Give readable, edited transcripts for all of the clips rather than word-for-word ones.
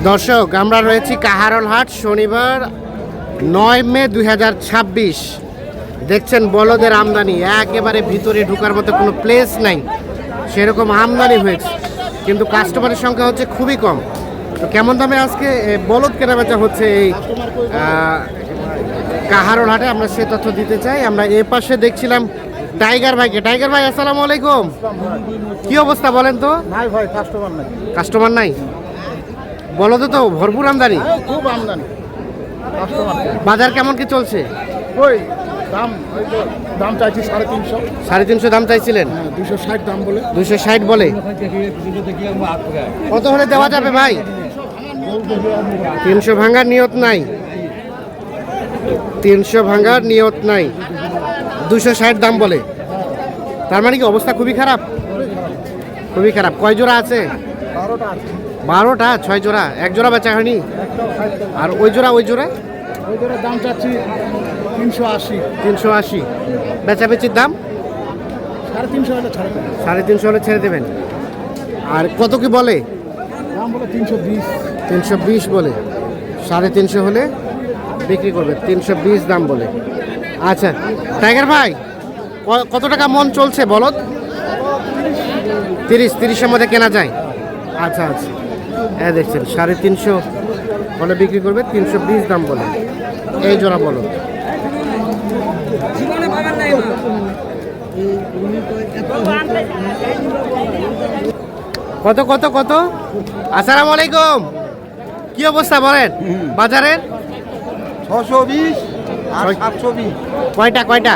দর্শক, আমরা রয়েছি কাহারোলহাট, শনিবার 9 মে 2026। দেখছেন বলদের আমদানি একেবারে ভিতরে ঢোকার মতো কোনো প্লেস নাই, সেরকম আমদানি হয়েছে, কিন্তু কাস্টমারের সংখ্যা হচ্ছে খুবই কম। তো কেমন দামে আজকে বলদ কেনাবেচা হচ্ছে এই কাহারোলহাটে, আমরা সে তথ্য দিতে চাই। আমরা এ পাশে দেখছিলাম টাইগার ভাইকে। টাইগার ভাই, আসসালামু আলাইকুম। কি অবস্থা বলেন তো? নাই ভাই, কাস্টমার নাই। কাস্টমার নাই? বলদে তো ভরপুর আমদানি, খুব আমদানি। বাজার কেমন কি চলছে? ওই দাম, ওই তো দাম চাইছি 350। 350 দাম চাইছিলেন? 260 দাম বলে। 260 বলে। কত হলে দেওয়া যাবে ভাই? 300 ভাঙার নিয়ত নাই? 300 ভাঙার নিয়ত নাই, 260 দাম বলে। তার মানে কি অবস্থা খুবই খারাপ? খুবই খারাপ। কয় জোড়া আছে? 12টা আছে। 12টা, 6 জোড়া। এক জোড়া বেচা হয়নি? আর ওই জোড়া? ওই জোড়ার দাম চাচ্ছি 380। 380 বেচাবেচির দাম? 350 হলে ছাড়ে দেবো। 350 হলে ছেড়ে দেবেন। আর কত কি বলে? দাম বলে 320। 320 বলে। 350 হলে বিক্রি করবে। 320 দাম বলে। আচ্ছা টাইগার ভাই, কত টাকা মন চলছে বলদ? 30-30-এর মধ্যে কেনা যায়? আচ্ছা আচ্ছা, হ্যাঁ দেখছেন 350 বলে বিক্রি করবে, 320 দাম বলে। এই জোড়া বলদ। কত কত কত? আসসালামু আলাইকুম। কি অবস্থা বলেন বাজারের? 620 আর 720। কয়টা?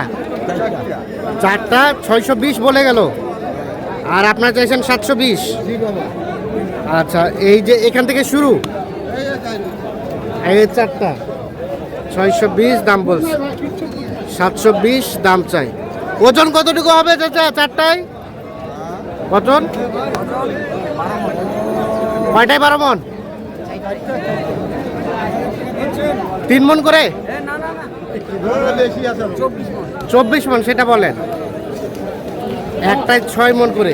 4টা 620 বলে গেল, আর আপনার চাইছেন 720। আচ্ছা, এই যে এখান থেকে শুরু, এই 4টা 620 দাম বলছে, 720 দাম চাই। ওজন কতটুকু হবে চাচা 4টায়? ওজন কয়টায়? 12 মন? 3 মন করে? 24 মন সেটা বলেন। একটায় 6 মন করে,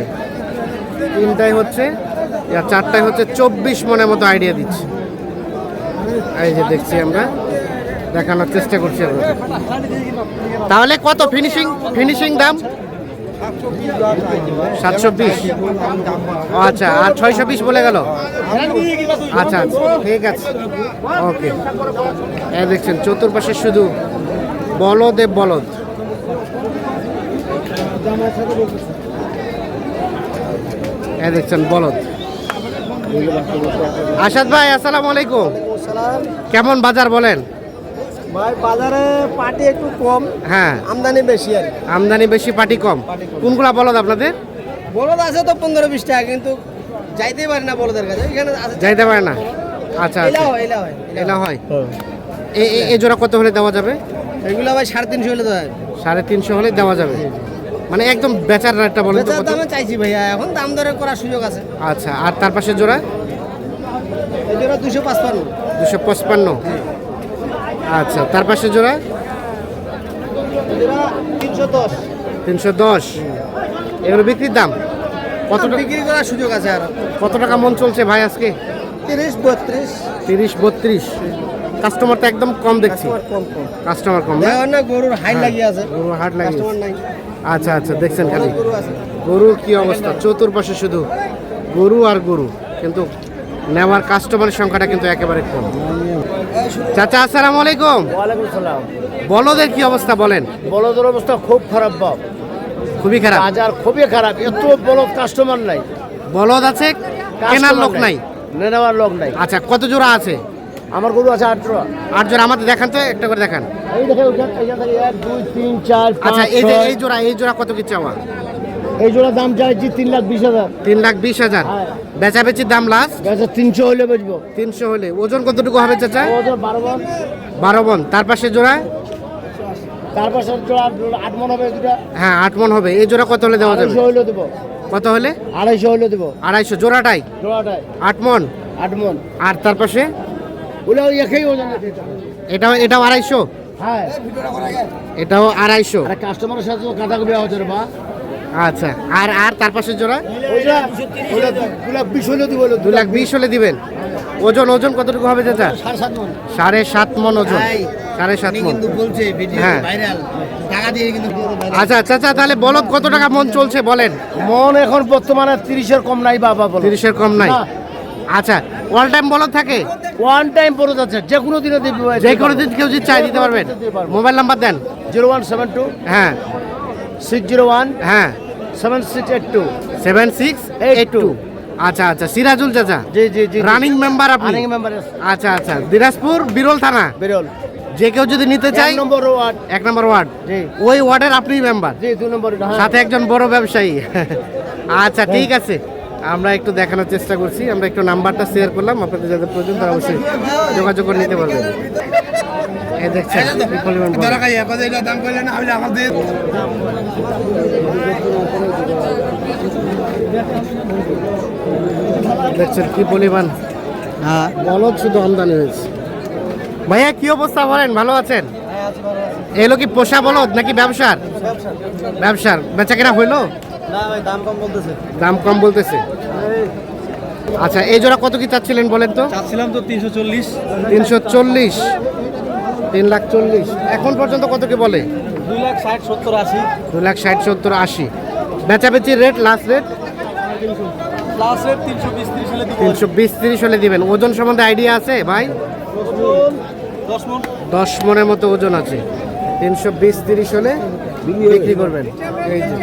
3টায় হচ্ছে, 4টায় হচ্ছে 24 মনের মতো আইডিয়া দিচ্ছে। এই যে দেখছি, আমরা দেখানোর চেষ্টা করছি আপনাদের। তাহলে কত ফিনিশিং দাম? 720। আচ্ছা, আর 620 বলে গেল। আচ্ছা আচ্ছা, ঠিক আছে, ওকে। এই দেখছেন চতুর্পাশে শুধু বলদে বলদ। এই দেখছেন বলদ। আসাদ ভাই, আসসালামু আলাইকুম। কেমন বাজার বলেন? ভাই বাজারে পাটি একটু কম, হ্যাঁ আমদানি বেশি। আর আমদানি বেশি, পাটি কম। কোনগুলা বলদ আপনাদের? বলদ আছে তো 15-20 টাকা, কিন্তু যাইতেই পারে না বলদের কাছে। এখানে যাইতে পারে না? আচ্ছা আচ্ছা, এলা হয়। এই জোড়া কত হলে দেওয়া যাবে? এগুলো ভাই 350 হলে তো 350 হলে দেওয়া যাবে। মানে একদম বেচার রেটটা বলেন তো কত? দামে চাইছি ভাইয়া, এখন দাম দরে করার সুযোগ আছে। আচ্ছা, আর তার পাশে জোড়া? এই জোড়া 255। 255। আচ্ছা, তার পাশে জোড়া? 310। 310। এগুলো বিক্রির দাম কত? বিক্রি করার সুযোগ আছে। আর কত টাকা মন চলছে ভাই আজকে? 30-32। 30-32। কাস্টমার তো একদম কম দেখছি। কাস্টমার কম না, গরুর হাট লাগিয়ে আছে, গরুর হাট লাগিয়ে। কাস্টমার নাই। আচ্ছা আচ্ছা, দেখছেন খালি গরু আছে। গরুর কি অবস্থা, চতুর্পাশে শুধু গরু আর গরু, কিন্তু নেওয়ার কাস্টমারের সংখ্যাটা কিন্তু একেবারে কম। চাচা, আসসালামু আলাইকুম। ওয়ালাইকুম সালাম। বলদের কি অবস্থা বলেন? বলদের অবস্থা খুব খারাপ বাপ, খুবই খারাপ। বাজার খুবই খারাপ। এত বলদ কাস্টমার নাই। বলদ আছে, কেনার লোক নাই, নেওয়ার লোক নাই। আচ্ছা, কত জোড়া আছে? আমার গরু আছে 8 জোড়া। 8 জোড়া আমাদের দেখান তো, একটা করে দেখান। এই দেখেন, এখান থেকে 1 2 3 4 5। আচ্ছা, এই যে এই জোড়া কত কি চাওয়া? এই জোড়া দাম চাইছি 3,20,000। 3,20,000 বেচাবেচির দাম লাস্ট? 300 হলে বেচবো। 300 হলে। ওজন কতটুকু হবে চাচা? ওজন 12 মণ। 12 মণ। তার পাশে জোড়া? তার পাশে জোড়া 8 মণ হবে দুটা। হ্যাঁ, 8 মণ হবে। এই জোড়া কত হলে দেওয়া যাবে? 250 হলে দেবো। কত হলে? 250 হলে দেবো। 250 জোড়াটাই? জোড়াটাই 8 মণ। 8 মণ। আর তার পাশে ওগুলো একই ওজন। এটাও 250? হ্যাঁ, এটাও 250। আরে কাস্টমারের সাথে তো কথা কবি হচ্ছে রে বা। আচ্ছা, আর আর তার পাশের জোড়া ওইটা 20 হলে দিব 2,20,000 হলে দিবেন। ওজন ওজন কতটুকু হবে চাচা? 7.5 মণ 7.5 মণ ওজন। ভাই, 7.5 মণ। কিন্তু বলছে ভিডিও হ্যাঁ। ভাইরাল টাকা দিয়ে কিন্তু আচ্ছা চাচা, তাহলে বলদ কত টাকা মন চলছে বলেন? মন এখন বর্তমানে 30-এর কম নাই বাবা বলো 30-এর কম নাই। না। আচ্ছা, অল টাইম বলদ থাকে? ওয়ান টাইম পড়ে যাচ্ছে যে কোনো দিনে দিবি যে কোনো দিন কেউ যদি চাই দিতে পারবেন? মোবাইল নাম্বার দেন। 0172 হ্যাঁ 601 হ্যাঁ 7682 7682। আচ্ছা আচ্ছা, সিরাজুল চাচা জি জি জি রানিং মেম্বার আপনি? রানিং মেম্বার আচ্ছা আচ্ছা, দিনাজপুর বিরল থানা। বেরোল যে কেউ যদি নিতে চাই 1 নম্বর ওয়ার্ড 1 নম্বর ওয়ার্ড, জি ওই ওয়ার্ডের আপনি মেম্বার, জি 2 নম্বর সাথে একজন বড় ব্যবসায়ী। আচ্ছা ঠিক আছে, আমরা একটু দেখানোর চেষ্টা করছি। আমরা একটু নাম্বারটা শেয়ার করলাম, আপনাদের যাদের প্রয়োজন তারা অবশ্যই যোগাযোগ করে নিতে পারবেন। এই দেখছেন কি পরিমাণ বড়। দেখছেন কি পরিমাণ হ্যাঁ বলদ শুধু আমদানি হয়েছে। ভাইয়া কি অবস্থা বলেন, ভালো আছেন? এগুলো কি পোষা বলদ নাকি ব্যবসার? ব্যবসার। বেচা কেনা হইলো? না ভাই দাম কম বলতেছে দাম কম বলতেছে। আচ্ছা, এই জোড়া কত কি চাচ্ছিলেন বলেন তো? চাচ্ছিলাম তো 340 340, 3,40,000। এখন পর্যন্ত কত কি বলে? 2,60 70 80 2,60,000 70 80। বেচাবেচির rate, last rate plus rate 320 30 হলে দিব 320-30 হলে দিবেন। ওজন সম্বন্ধে আইডিয়া আছে ভাই? 10 মণ 10 মণের মতো ওজন আছে। 320-30 হলে বিক্রি করবেন। এই যে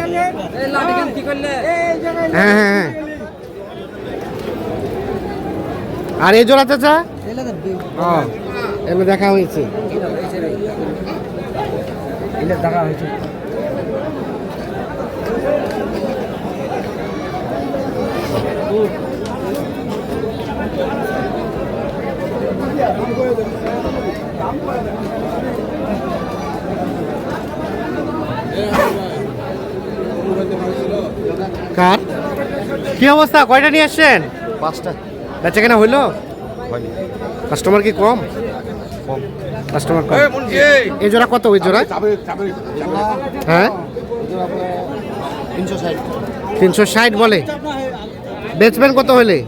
হ্যাঁ হ্যাঁ হ্যাঁ। আর এই জোড়া চাচা? হ্যাঁ, এগুলো দেখা হয়েছে। এটা টাকা হয়েছে কার কি অবস্থা, কয়টা নিয়ে আসছেন? 5টা বেচা কেনা হইলো? কাস্টমার কি কম? কাস্টমার কম। এই জোড়া কত? ওই জোড়া হ্যাঁ 360 360 বলে। বেচবেন কত হলে?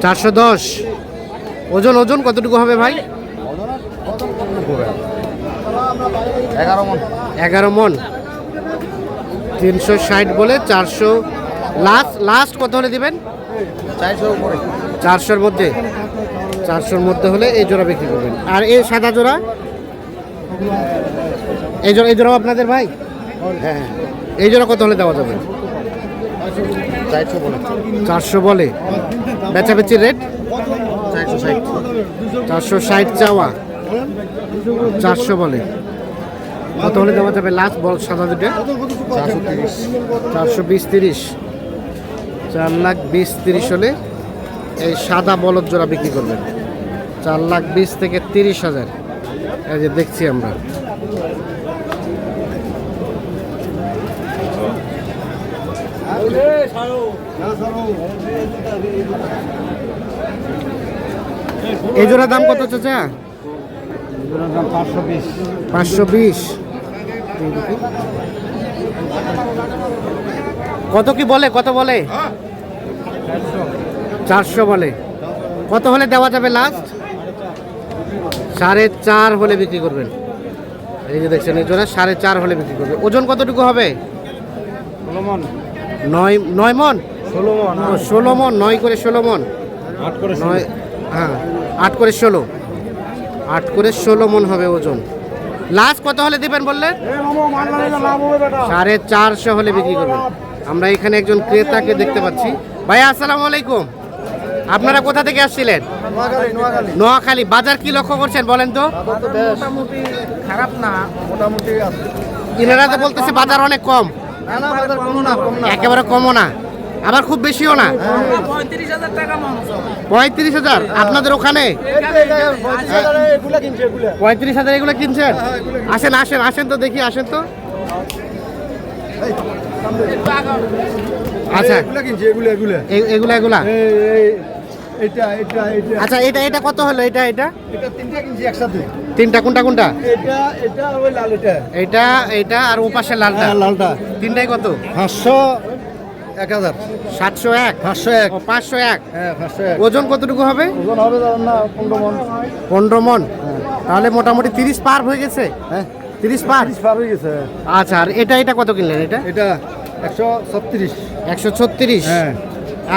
410। ওজন ওজন কতটুকু হবে ভাই? 11 মণ 11 মণ। 360 বলে 400। লাস্ট কত হলে দিবেন? 400 উপরে 400-র মধ্যে। 400-র মধ্যে হলে এই জোড়া বিক্রি করবেন। আর এই সাদা জোড়া, এই জোড়াও আপনাদের ভাই? হ্যাঁ এই জোড়া কত হলে দেওয়া যাবে? 400 বলে 400 বলে। বেচাবেচির রেট 460 460 চাওয়া, 400 বলে। কত হলে দেওয়া যাবে লাস্ট বল সাদা দুটো? 430 420-30। 4,20,30 হলে এই সাদা বলদ জোড়া বিক্রি করবেন। 4,20,000 থেকে 30,000। এই যে দেখছি আমরা। এই জোড়া দাম কত চাচা? 520 520। কত কি বলে, কত বলে? 400 বলে। কত হলে দেওয়া যাবে লাস্ট? 4.5 হলে বিক্রি করবেন। এই যে দেখছেন এই জোড়া 4.5 হলে বিক্রি করবে। ওজন কতটুকু হবে? 16 মণ 9 মণ 16 মণ 16 মণ। 9 করে 16 মণ। 8 করে 9 হ্যাঁ 8 করে 16। 8 করে 16 মণ হবে ওজন। লাস্ট কত হলে দিবেন বললেন? 450 হলে বিক্রি করবেন। আমরা এখানে একজন ক্রেতাকে দেখতে পাচ্ছি। ভাই আসসালামু আলাইকুম, আপনারা কোথা থেকে আসছিলেন? নোয়াখালী। বাজার কি লক্ষ্য করছেন বলেন তো? মোটামুটি খারাপ না, মোটামুটি আছে ইনারা তো বলতেছে বাজার অনেক কম। না বাজার কম না একেবারে কমও না, আবার খুব বেশিও না। 35,000 টাকা মন। 35,000 আপনাদের ওখানে? 35,000 এগুলো কিনছেন? আসেন আসেন আসেন তো দেখি, আসেন তো। আচ্ছা এগুলা এগুলা এটা এটা এটা আচ্ছা এটা এটা কত হলো এটা এটা এটা তিনটা কিনছি একসাথে। তিনটা কোনটা কোনটা এটা এটা আর ওই লাল এটা। এটা এটা আর ও পাশে লালটা হ্যাঁ লালটা তিনটাই কত 500 1000 701 501 ও 501 হ্যাঁ 501 ওজন কতটুকু হবে ওজন হবে ধরেন না 15 মণ। 15 মন তাহলে মোটামুটি 30 পার হয়ে গেছে হ্যাঁ 30 পার 30 পার হয়ে গেছে। আচ্ছা আর এটা এটা কত কিনলেন এটা এটা 136 136 হ্যাঁ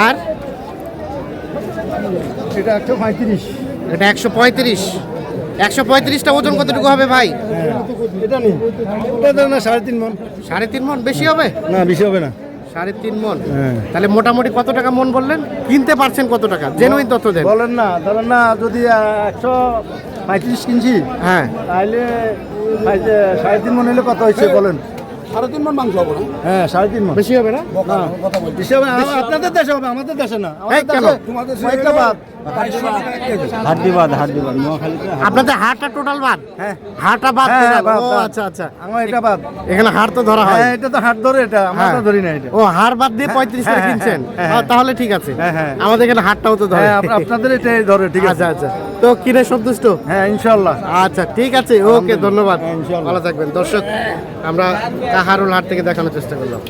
আর এটা 135 এটা 135 135টা ওজন কতটুকু হবে ভাই হ্যাঁ এটা নেই এটা ধরেন না 3.5 মণ। 3.5 মন বেশি হবে না বেশি হবে না 3.5 মন হ্যাঁ তাহলে মোটামুটি কত টাকা মন বললেন কিনতে পারছেন কত টাকা জেনুইন তথ্য দেন বলেন না ধরেন না যদি 135 কিনছি হ্যাঁ তাহলে 3.5 মণ হলে কত হয়েছে বলেন 3.5 মণ মাংস হবে না হ্যাঁ 3.5 মণ বেশি হবে না না বেশি হবে না। আপনাদের দেশে হবে আমাদের দেশে না এই কেন? তোমাদের ফরিদাবাদ হাড্ডিবাদ নোয়াখালীতে আপনাদের হাটটা টোটাল বাদ হ্যাঁ হাটটা বাদ হ্যাঁ, total? বাদ, ও বাদ। আচ্ছা আচ্ছা আমার এটা বাদ এখানে হাট তো ধরা হয় হ্যাঁ এটা তো হাট ধরে এটা আমরা হ্যাঁ। তো ধরি না এটা ও হাড় বাদ দিয়ে 35 করে হ্যাঁ, কিনছেন হ্যাঁ, হ্যাঁ। তাহলে ঠিক আছে হ্যাঁ, হ্যাঁ। আমাদের এখানে হাটটাও তো ধরে হ্যাঁ আপনাদের এটাই ধরে ঠিক আছে আচ্ছা আচ্ছা তো কিনে সন্তুষ্ট হ্যাঁ ইনশাআল্লাহ আচ্ছা ঠিক আছে ওকে ধন্যবাদ হ্যাঁ, ইনশাআল্লাহ। ভালো থাকবেন দর্শক আমরা কাহারুল হাট থেকে দেখানোর চেষ্টা করলাম